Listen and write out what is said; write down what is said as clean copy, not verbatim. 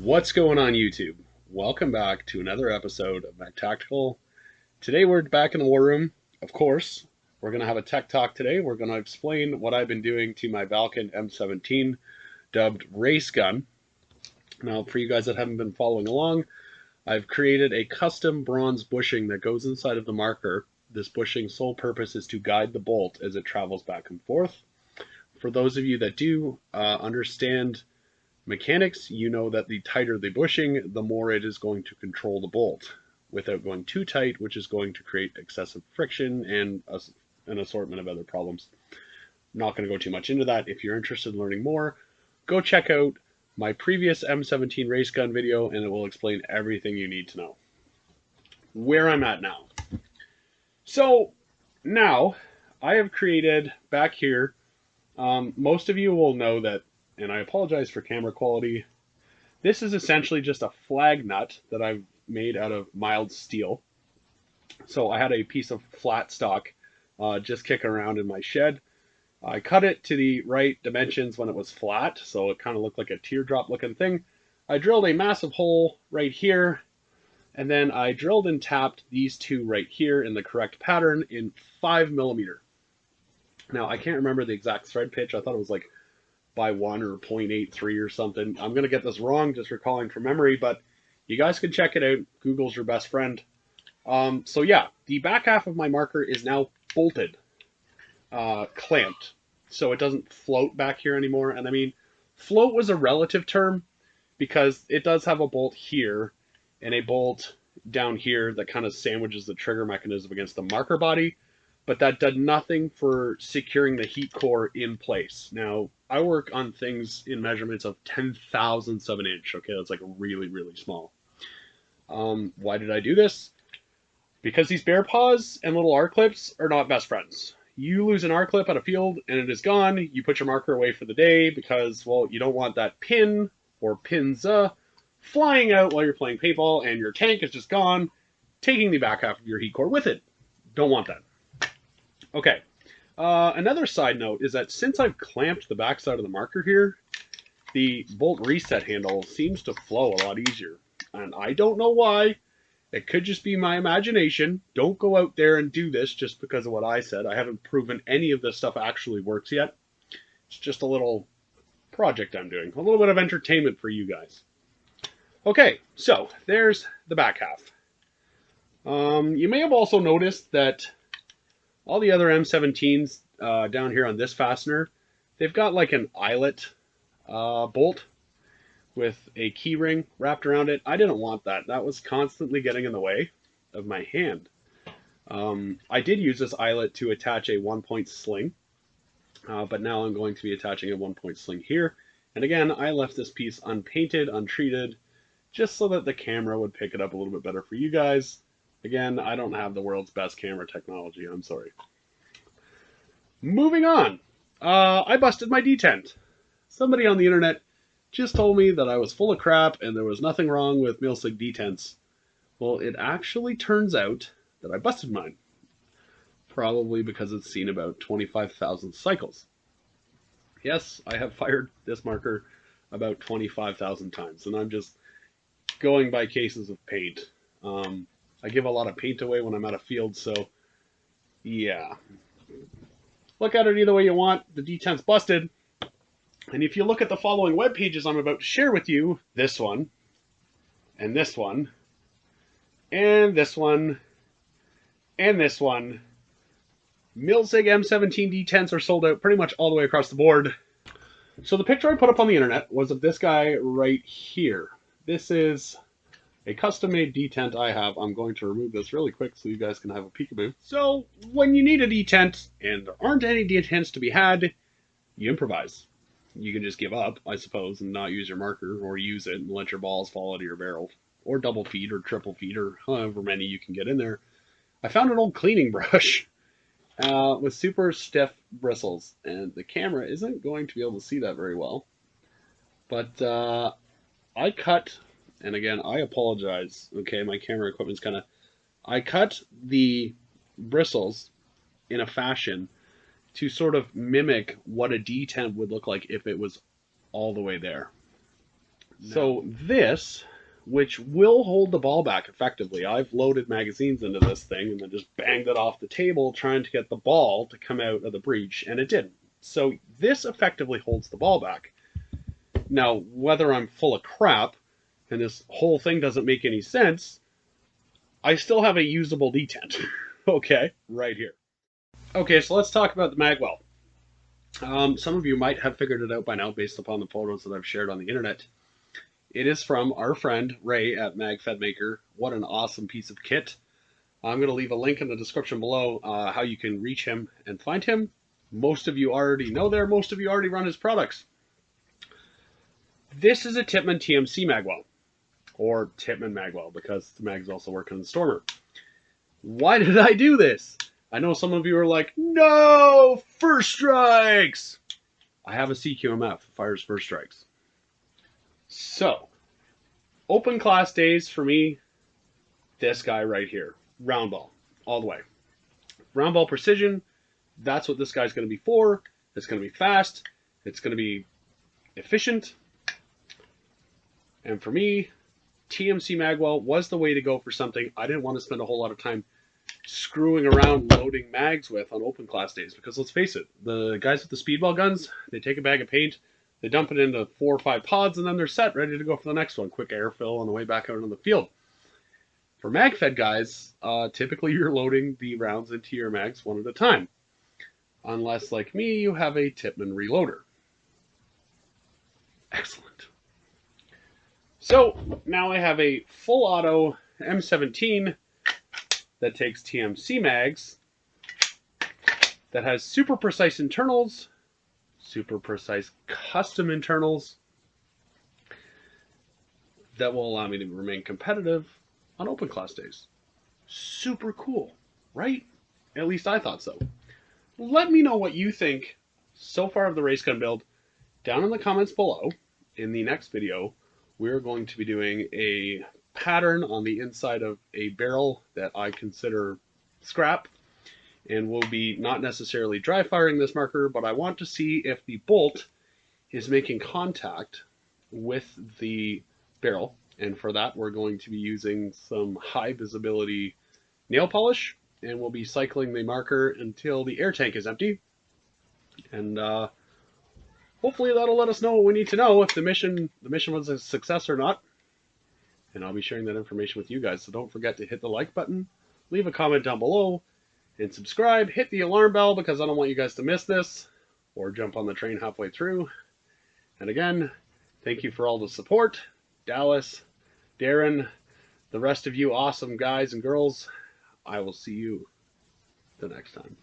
What's going on YouTube? Welcome back to another episode of Mac Tactical. Today we're back in the war room. Of course, we're going to have a tech talk today. We're going to explain what I've been doing to my Valken M17 dubbed race gun. Now, for you guys that haven't been following along, I've created a custom bronze bushing that goes inside of the marker. This bushing's sole purpose is to guide the bolt as it travels back and forth. For those of you that do understand mechanics, you know that the tighter the bushing, the more it is going to control the bolt without going too tight, which is going to create excessive friction and an assortment of other problems. I'm not going to go too much into that. If you're interested in learning more, go check out my previous M17 race gun video and it will explain everything you need to know. Where I'm at now. So now I have created back here, most of you will know that, and I apologize for camera quality. This is essentially just a flag nut that I've made out of mild steel. So I had a piece of flat stock just kicking around in my shed. I cut it to the right dimensions when it was flat, so it kind of looked like a teardrop looking thing. I drilled a massive hole right here, and then I drilled and tapped these two right here in the correct pattern in 5mm. Now I can't remember the exact thread pitch. I thought it was like by 1 or 0.83 or something. I'm going to get this wrong, just recalling from memory, but you guys can check it out. Google's your best friend. So yeah, the back half of my marker is now bolted, clamped, so it doesn't float back here anymore. And I mean, float was a relative term because it does have a bolt here and a bolt down here that kind of sandwiches the trigger mechanism against the marker body, but that did nothing for securing the HeatCore in place. Now, I work on things in measurements of 10,000ths of an inch. Okay, that's like really, really small. Why did I do this? Because these bear paws and little R clips are not best friends. You lose an R clip at a field and it is gone. You put your marker away for the day because, well, you don't want that pin or pins flying out while you're playing paintball and your tank is just gone, taking the back half of your HeatCore with it. Don't want that. Okay. Another side note is that since I've clamped the backside of the marker here, the bolt reset handle seems to flow a lot easier. And I don't know why. It could just be my imagination. Don't go out there and do this just because of what I said. I haven't proven any of this stuff actually works yet. It's just a little project I'm doing. A little bit of entertainment for you guys. Okay, so there's the back half. You may have also noticed that all the other M17s down here on this fastener, they've got like an eyelet bolt with a key ring wrapped around it. I didn't want that. That was constantly getting in the way of my hand. I did use this eyelet to attach a 1-point sling, but now I'm going to be attaching a 1-point sling here. And again, I left this piece unpainted, untreated, just so that the camera would pick it up a little bit better for you guys. Again, I don't have the world's best camera technology. I'm sorry. Moving on. I busted my detent. Somebody on the internet just told me that I was full of crap and there was nothing wrong with Milsig detents. Well, it actually turns out that I busted mine. Probably because it's seen about 25,000 cycles. Yes, I have fired this marker about 25,000 times, and I'm just going by cases of paint. I give a lot of paint away when I'm out of field, so yeah. Look at it either way you want. The detent's busted. And if you look at the following web pages I'm about to share with you, this one, and this one, and this one, and this one, Milsig M17 detents are sold out pretty much all the way across the board. So the picture I put up on the internet was of this guy right here. This is a custom-made detent I have. I'm going to remove this really quick so you guys can have a peekaboo. So when you need a detent and there aren't any detents to be had, you improvise. You can just give up, I suppose, and not use your marker, or use it and let your balls fall out of your barrel, or double feed or triple feed, or however many you can get in there. I found an old cleaning brush with super stiff bristles, and the camera isn't going to be able to see that very well. But I cut, and again, I apologize. Okay, my camera equipment's kind of... I cut the bristles in a fashion to sort of mimic what a detent would look like if it was all the way there. So this, which will hold the ball back effectively, I've loaded magazines into this thing and then just banged it off the table trying to get the ball to come out of the breech, and it didn't. So this effectively holds the ball back. Now, whether I'm full of crap and this whole thing doesn't make any sense, I still have a usable detent. Okay, right here. Okay, so let's talk about the MagWell. Some of you might have figured it out by now based upon the photos that I've shared on the internet. It is from our friend Ray at MagFed Maker. What an awesome piece of kit. I'm going to leave a link in the description below how you can reach him and find him. Most of you already know there. Most of you already run his products. This is a Tippmann TMC MagWell, or Tippmann MagWell, because the mags also work on the Stormer. Why did I do this? I know some of you are like, no, first strikes. I have a CQMF, fires first strikes. So, open class days for me, this guy right here, round ball, all the way. Round ball precision, that's what this guy's going to be for. It's going to be fast. It's going to be efficient. And for me, TMC MagWell was the way to go for something I didn't want to spend a whole lot of time screwing around loading mags with on open class days, because let's face it, the guys with the speedball guns, they take a bag of paint, they dump it into 4 or 5 pods, and then they're set, ready to go for the next one. Quick air fill on the way back out on the field. For MagFed guys, typically you're loading the rounds into your mags one at a time, unless, like me, you have a Tippmann reloader. Excellent. So now I have a full auto M17 that takes TMC mags, that has super precise internals, super precise custom internals, that will allow me to remain competitive on open class days. Super cool, right? At least I thought so. Let me know what you think so far of the race gun build down in the comments below. In the next video, we're going to be doing a pattern on the inside of a barrel that I consider scrap, and we'll be not necessarily dry firing this marker, but I want to see if the bolt is making contact with the barrel, and for that we're going to be using some high visibility nail polish, and we'll be cycling the marker until the air tank is empty, and hopefully that'll let us know what we need to know if the mission was a success or not. And I'll be sharing that information with you guys. So don't forget to hit the like button, leave a comment down below, and subscribe. Hit the alarm bell because I don't want you guys to miss this or jump on the train halfway through. And again, thank you for all the support. Dallas, Darren, the rest of you awesome guys and girls. I will see you the next time.